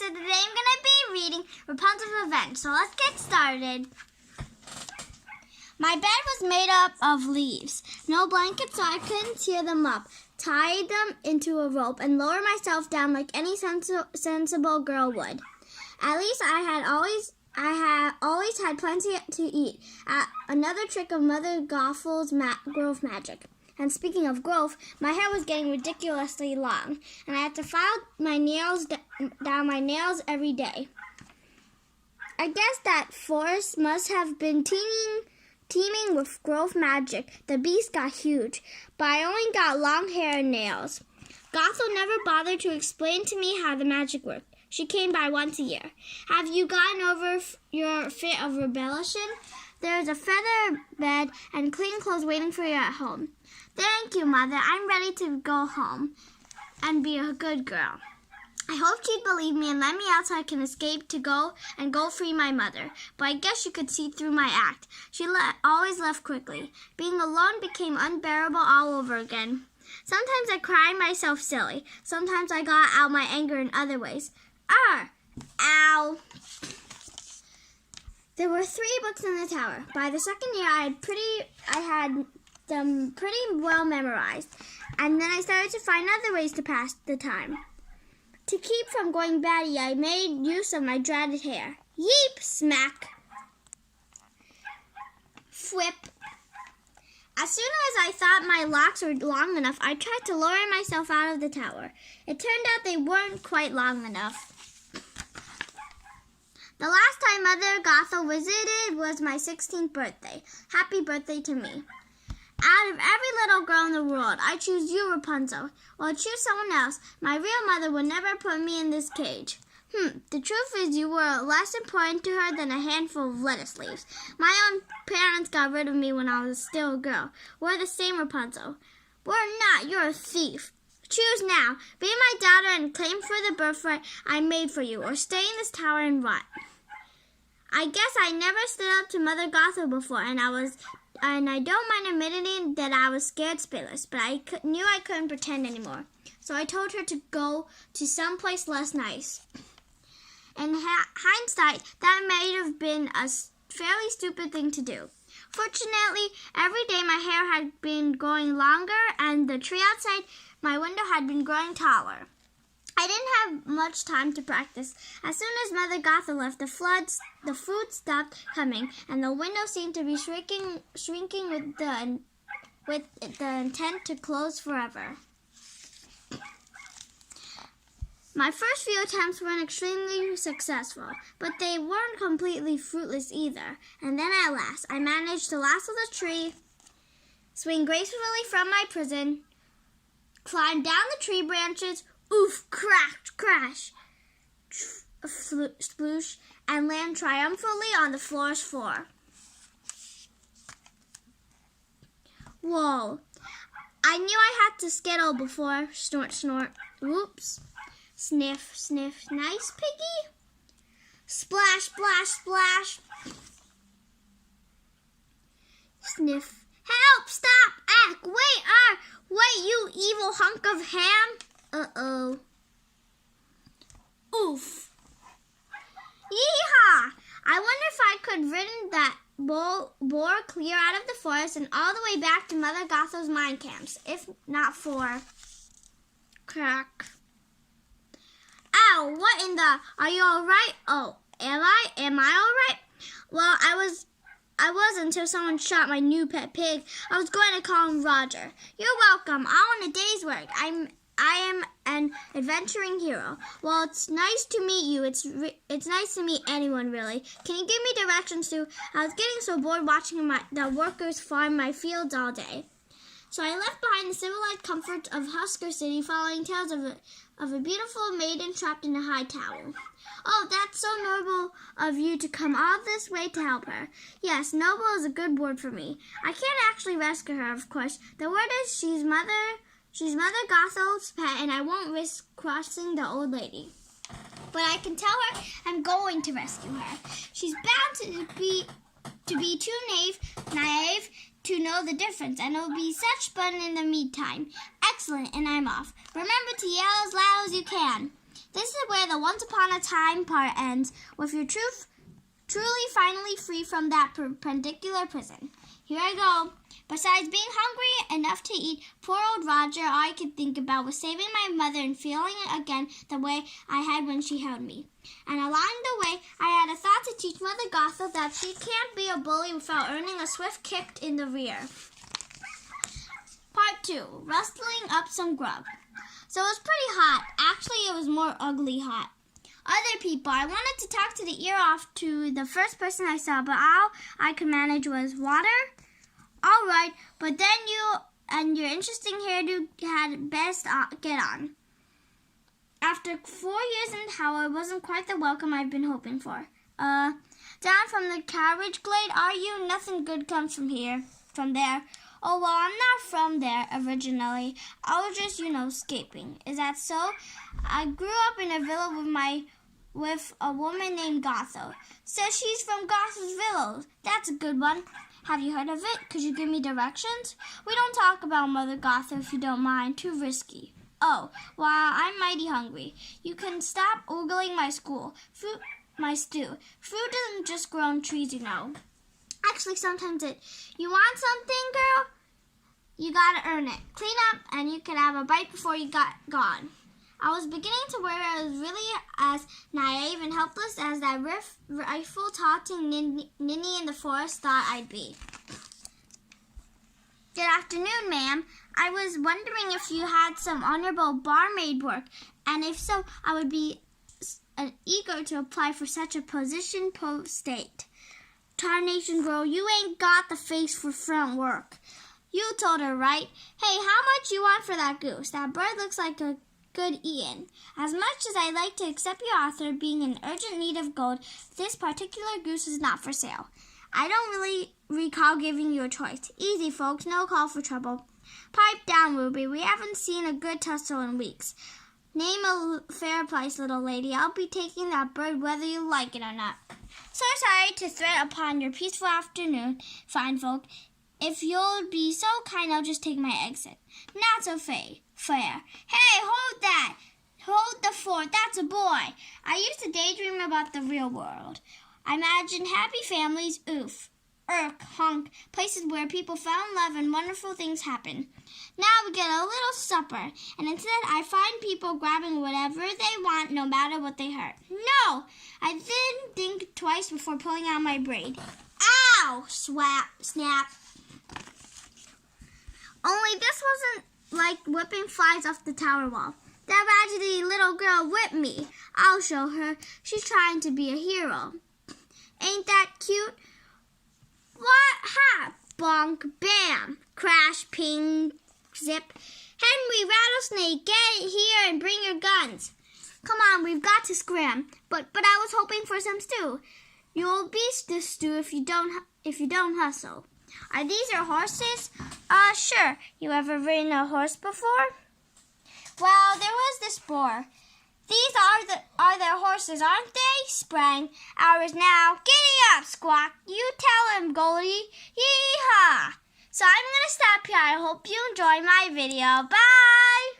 so today I'm going to be reading Rapunzel's Revenge. So let's get started. My bed was made up of leaves. No blankets, so I couldn't tear them up. Tied them into a rope and lower myself down like any sensible girl would. At least I had always had plenty to eat. Another trick of Mother Gothel's growth magic. And speaking of growth, my hair was getting ridiculously long, and I had to file my nails down my nails every day. I guess that forest must have been teeming with growth magic. The beast got huge, but I only got long hair and nails. Gothel never bothered to explain to me how the magic worked. She came by once a year. Have you gotten over your fit of rebellion? There's a feather bed and clean clothes waiting for you at home. Thank you, Mother. I'm ready to go home and be a good girl. I hoped she'd believe me and let me out so I can escape to go free my mother. But I guess she could see through my act. She always left quickly. Being alone became unbearable all over again. Sometimes I cried myself silly. Sometimes I got out my anger in other ways. Ow. There were 3 books in the tower. By the second year, I had them pretty well memorized, and then I started to find other ways to pass the time. To keep from going batty, I made use of my dreaded hair. Yeep, smack, whip. As soon as I thought my locks were long enough, I tried to lower myself out of the tower. It turned out they weren't quite long enough. The last time Mother Gothel visited was my 16th birthday. Happy birthday to me. Out of every little girl in the world, I choose you, Rapunzel. Well, choose someone else. My real mother would never put me in this cage. The truth is you were less important to her than a handful of lettuce leaves. My own parents got rid of me when I was still a girl. We're the same, Rapunzel. We're not. You're a thief. Choose now. Be my daughter and claim for the birthright I made for you, or stay in this tower and rot. I guess I never stood up to Mother Gothel before, and I don't mind admitting that I was scared spitless, but I knew I couldn't pretend anymore. So I told her to go to someplace less nice. In hindsight, that may have been a fairly stupid thing to do. Fortunately, every day my hair had been growing longer, and the tree outside my window had been growing taller. I didn't have much time to practice. As soon as Mother Gothel left, the food stopped coming, and the window seemed to be shrinking with the intent to close forever. My first few attempts weren't extremely successful, but they weren't completely fruitless either. And then at last, I managed to lasso the tree, swing gracefully from my prison, climb down the tree branches, oof, crash, crash, sploosh, and land triumphantly on the floor's floor. Whoa. I knew I had to skittle before. Snort, snort. Whoops. Sniff, sniff. Nice, piggy. Splash, splash, splash. Sniff. Help! Stop! Ack! Wait, you evil hunk of ham! Uh-oh. Oof. Yeehaw! I wonder if I could ridden that boar clear out of the forest and all the way back to Mother Gothel's mine camps, if not for... Crack. Ow, what in the... Are you all right? Oh, am I? Am I all right? Well, I was until someone shot my new pet pig. I was going to call him Roger. You're welcome. All in a day's work. I am an adventuring hero. Well, it's nice to meet you. It's nice to meet anyone, really. Can you give me directions to... I was getting so bored watching the workers farm my fields all day. So I left behind the civilized comforts of Husker City, following tales of a beautiful maiden trapped in a high tower. Oh, that's so noble of you to come all this way to help her. Yes, noble is a good word for me. I can't actually rescue her, of course. The word is she's Mother Gothel's pet, and I won't risk crossing the old lady. But I can tell her I'm going to rescue her. She's bound to be too naive to know the difference, and it'll be such fun in the meantime. Excellent, and I'm off. Remember to yell as loud as you can. This is where the once upon a time part ends, with your truly finally free from that perpendicular prison. Here I go. Besides being hungry enough to eat, poor old Roger, all I could think about was saving my mother and feeling again the way I had when she held me. And along the way, I had a thought to teach Mother Gothel that she can't be a bully without earning a swift kick in the rear. Part 2, rustling up some grub. So it was pretty hot. Actually, it was more ugly hot. Other people, I wanted to talk to the ear off to the first person I saw, but all I could manage was water. All right, but then you and your interesting hairdo had best get on. After 4 years in Hale, it wasn't quite the welcome I've been hoping for. Down from the carriage glade, are you? Nothing good comes from there. Oh, well, I'm not from there originally. I was just, escaping. Is that so? I grew up in a villa with a woman named Gothel. So she's from Gothel's villa. That's a good one. Have you heard of it? Could you give me directions? We don't talk about Mother Gothel if you don't mind. Too risky. Oh, well, I'm mighty hungry. You can stop ogling my stew. Fruit doesn't just grow on trees, Actually, sometimes you want something, girl? You gotta earn it. Clean up, and you can have a bite before you got gone. I was beginning to worry I was really as naive and helpless as that rifle-toting ninny in the forest thought I'd be. Good afternoon, ma'am. I was wondering if you had some honorable barmaid work, and if so, I would be eager to apply for such a position post-state. Tarnation, girl, you ain't got the face for front work. You told her, right? Hey, how much you want for that goose? That bird looks like a good eatin'. As much as I'd like to accept your offer, being in urgent need of gold, this particular goose is not for sale. I don't really recall giving you a choice. Easy, folks, no call for trouble. Pipe down, Ruby. We haven't seen a good tussle in weeks. Name a fair price, little lady. I'll be taking that bird whether you like it or not. So sorry to threat upon your peaceful afternoon, fine folk. If you'll be so kind, I'll just take my exit. Not so fair. Hey, hold that! Hold the fort. That's a boy. I used to daydream about the real world. I imagined happy families, oof, honk, places where people fell in love and wonderful things happen. Now we get a little supper, and instead I find people grabbing whatever they want, no matter what they hurt. No! I didn't think twice before pulling out my braid. Ow! Snap. Only this wasn't like whipping flies off the tower wall. That raggedy little girl whipped me. I'll show her. She's trying to be a hero. Ain't that cute? What? Ha! Bonk, bam! Crash, ping, zip. Henry, Rattlesnake, get here and bring your guns. Come on, we've got to scram. But I was hoping for some stew. You'll be the stew if you don't hustle. Are these your horses? Sure. You ever ridden a horse before? Well, there was this boar. These are their horses, aren't they? Sprang. Ours now. Giddy up, Squawk. You tell him, Goldie. Yee-haw. So I'm going to stop here. I hope you enjoyed my video. Bye!